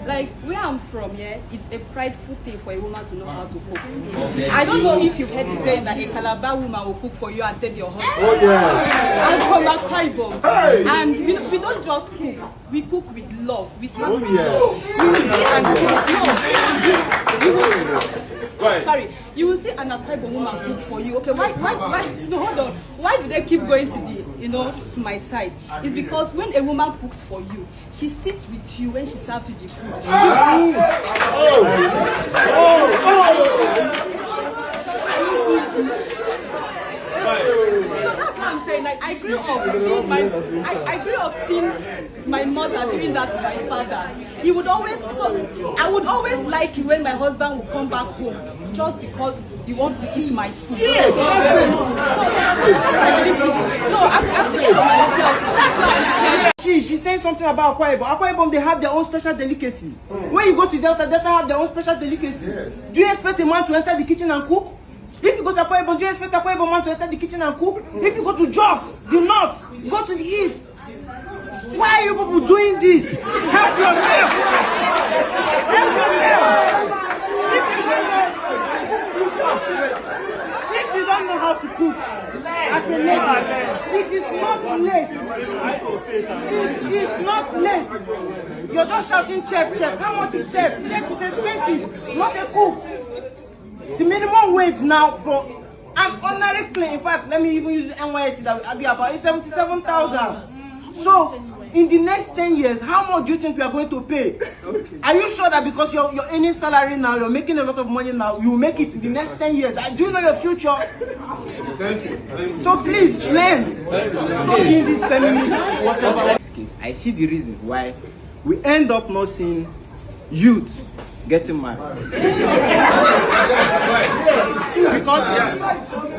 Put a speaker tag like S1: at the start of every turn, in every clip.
S1: Like where I'm from, yeah, it's a prideful thing for a woman to know how to cook. I don't know if you've heard me saying that a Calabar woman will cook for you and take your husband.
S2: Oh yeah.
S1: I'm from Akwa Ibom.
S2: Hey.
S1: And we don't just cook. We cook with love. We serve with
S2: yeah.
S1: love. You will see you will see an Akwa Ibom woman cook for you. Okay, why? No, hold on. Why do they keep going to to my side? It's because when a woman cooks for you, she sits with you when she serves you the food. So that's what I'm saying. Like I grew up seeing my mother doing that to my father. I would always like it when my husband would come back home just because he wants to eat my food. Yes. So I'm asking for myself. So that's why I say.
S3: She's saying something about Akwa Ibom. Akwa Ibom, they have their own special delicacy. When you go to Delta have their own special delicacy. Yes. Do you expect a man to enter the kitchen and cook? If you go to Akwa Ibom, do you expect Akwa Ibom man to enter the kitchen and cook? If you go to Jos, the north, go to the east. Why are you people doing this? Help yourself. Help yourself. If you don't know how to cook, as a lady, it is not late. It is not late. You're just shouting chef. How much is chef? Chef is expensive, not a cook. The minimum wage now for an ordinary clean, in fact, let me even use NYSC that will be about 77,000. So in the next 10 years, how much do you think we are going to pay? Okay. Are you sure that because you're earning salary now, you're making a lot of money now, you will make it in the next 10 years? Do you know your future?
S2: Thank you.
S3: So please, learn. Stop doing this feminist whatever. I see the reason why we end up not seeing youth getting married.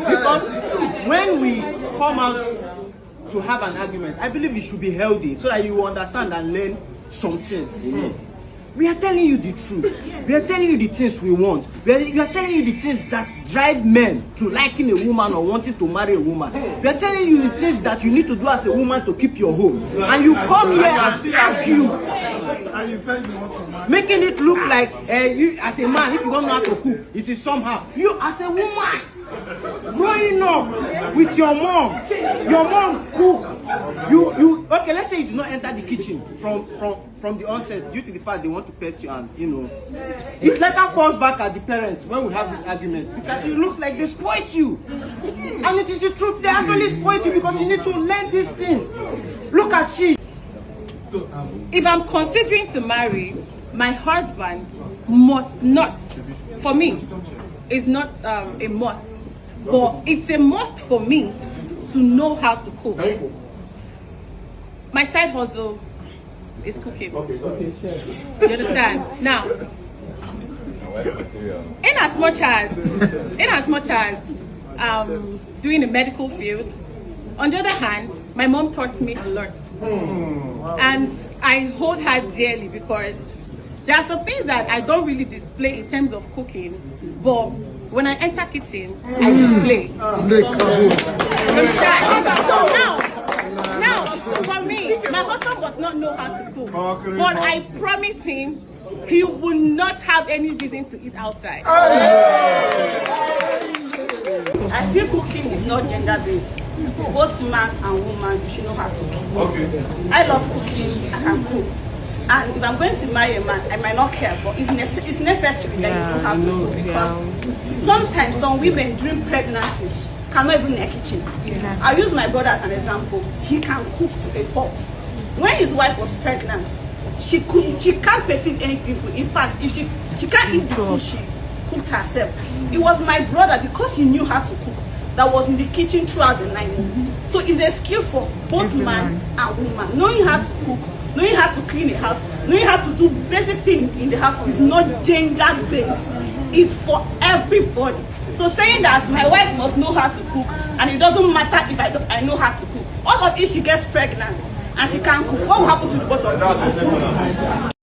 S3: because when we come out to have an argument, I believe it should be healthy so that you will understand and learn some things in it. We are telling you the truth. We are telling you the things we want. We are telling you the things that drive men to liking a woman or wanting to marry a woman. We are telling you the things that you need to do as a woman to keep your home. And you come here and argue, making it look like you as a man, if you don't know how to cook, it is somehow. You as a woman, growing up with your mom cook. Okay, let's say you do not enter the kitchen from the onset due to the fact they want to pet you, and it later falls back at the parents when we have this argument because it looks like they spoiled you, and it is the truth. They actually spoiled you because you need to learn these things. Look at she.
S4: If I'm considering to marry, my husband must not, for me, it's not a must, but it's a must for me to know how to cook. My side hustle is cooking. Okay, you understand? Now, in as much as doing the medical field, on the other hand, my mom taught me a lot. And I hold her dearly because there are some things that I don't really display in terms of cooking, but when I enter kitchen, I display. Now, for me, my husband does not know how to cook, but I promise him he will not have any reason to eat outside.
S5: I feel cooking is not gender-based. Both man and woman, you should know how to cook.
S2: Okay.
S5: I love cooking, I can cook. And if I'm going to marry a man, I might not care, but it's necessary that you know how to cook, because sometimes some women during pregnancy cannot even in their kitchen. I'll use my brother as an example. He can cook to a fault. When his wife was pregnant, she can't perceive anything food. In fact, if she can't eat the food she cooked herself. It was my brother, because he knew how to cook, that was in the kitchen throughout the 9 months. So it's a skill for both man and woman. Knowing how to cook, knowing how to clean a house, knowing how to do basic things in the house is not gender-based. It's for everybody. So saying that my wife must know how to cook, and it doesn't matter if I know how to cook. All of if she gets pregnant and she can't cook, what will happen to the both of us?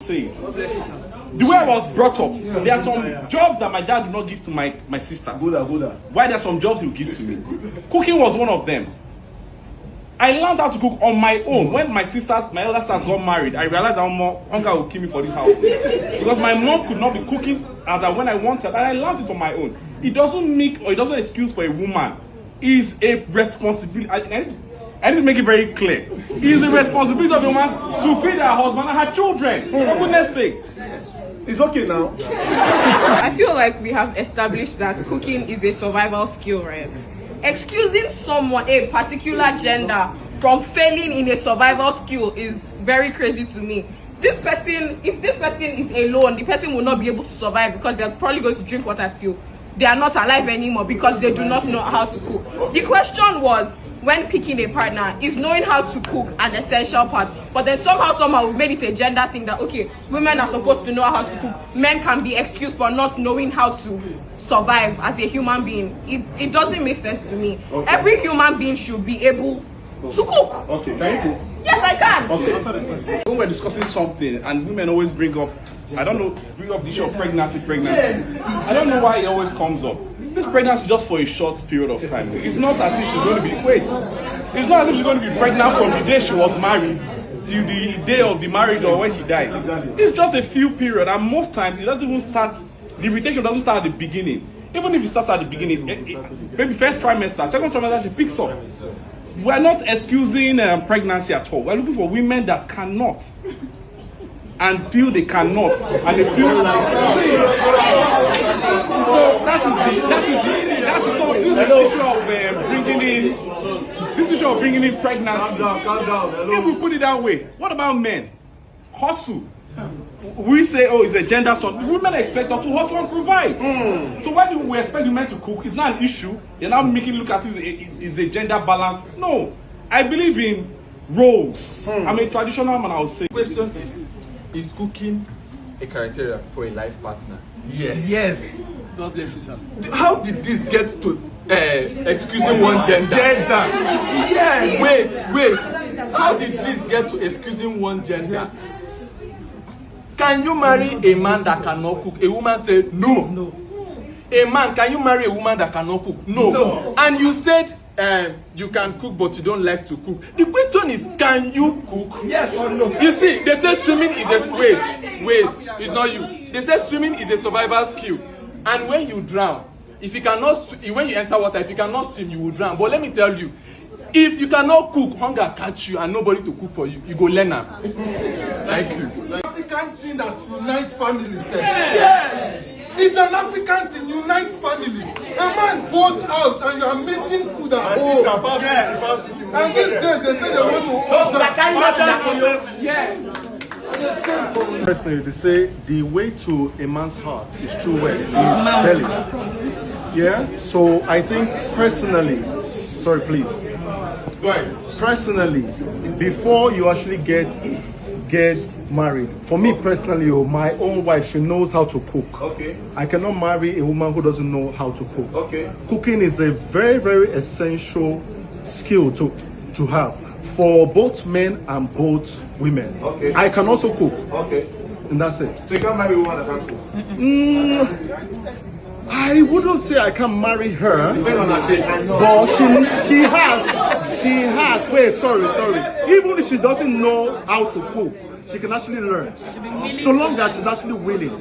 S6: The way I was brought up, there are some jobs that my dad did not give to my sisters. Why there are some jobs he will give to me? Cooking was one of them. I learned how to cook on my own. When my elder sisters got married, I realized that hunger will kill me for this house. Because my mom could not be cooking when I wanted, and I learned it on my own. It doesn't make, or it doesn't excuse for a woman. It's a responsibility. I need to make it very clear. It's the responsibility of a woman to feed her husband and her children. For goodness sake.
S2: It's okay now.
S5: I feel like we have established that cooking is a survival skill, right? Excusing someone, a particular gender, from failing in a survival skill is very crazy to me. This person, if this person is alone, the person will not be able to survive because they're probably going to drink water till they are not alive anymore because they do not know how to cook. The question was, when picking a partner, is knowing how to cook an essential part. But then somehow we made it a gender thing that, okay, women are supposed to know how to cook. Men can be excused for not knowing how to survive as a human being. It doesn't make sense to me.
S2: Okay.
S5: Every human being should be able to cook.
S2: Okay, can you cook?
S5: Yes, I can.
S2: Okay.
S6: When we're discussing something, and women always bring up the issue of pregnancy. I don't know why it always comes up. This pregnancy is just for a short period of time. It's not as if she's going to be, it's not as if she's going to be pregnant from the day she was married till the day of the marriage or when she died. It's just a few period, and most times it doesn't even start, the irritation doesn't start at the beginning. Even if it starts at the beginning, maybe first trimester, second trimester, she picks up. We're not excusing pregnancy at all. We're looking for women that cannot and feel they cannot, and they feel like so that is this issue of bringing in pregnancy.
S2: Calm down.
S6: If we put it that way, what about men? Hustle. We say, oh, it's a gender son. Women expect us to hustle and provide. So why do we expect men to cook? It's not an issue. You're now making it look as if it's a gender balance. No, I believe in roles. I'm a traditional man, I would say.
S7: Question is cooking a criteria for a life partner? Yes.
S6: Yes. God bless you, sir.
S7: How did this get to excusing one gender? Yes. Wait. How did this get to excusing one gender? Can you marry a man that cannot cook? A woman said no. A man, can you marry a woman that cannot cook? No. And you said you can cook but you don't like to cook. The question is, can you cook?
S6: Yes or no?
S7: You see, they say swimming is a wait, it's not you. They say swimming is a survival skill. And when you drown, if you cannot when you enter water, if you cannot swim, you will drown. But let me tell you, if you cannot cook, hunger catch you and nobody to cook for you, you go learn am. Thank you.
S2: African thing that unites families. Yes. It's an African thing, unites family. A man goes out and you are missing food at home. And these days they say they want to order.
S7: Yes.
S8: Personally, they say the way to a man's heart is through where his belly. Yeah. So I think personally, sorry, please.
S2: Go ahead.
S8: Personally, before you actually get married, for me personally, my own wife, she knows how to cook.
S2: Okay.
S8: I cannot marry a woman who doesn't know how to cook.
S2: Okay.
S8: Cooking is a very, very essential skill to have for both men and both women.
S2: Okay.
S8: I can also cook.
S2: Okay.
S8: And that's it.
S2: So you can't marry a woman that can't cook?
S8: I wouldn't say I can marry her,
S2: Depending on her shape.
S8: but she has. Wait, sorry. Even if she doesn't know how to cook, she can actually learn. So long as she's actually willing.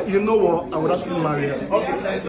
S8: You know what? I would actually marry her.
S2: Okay.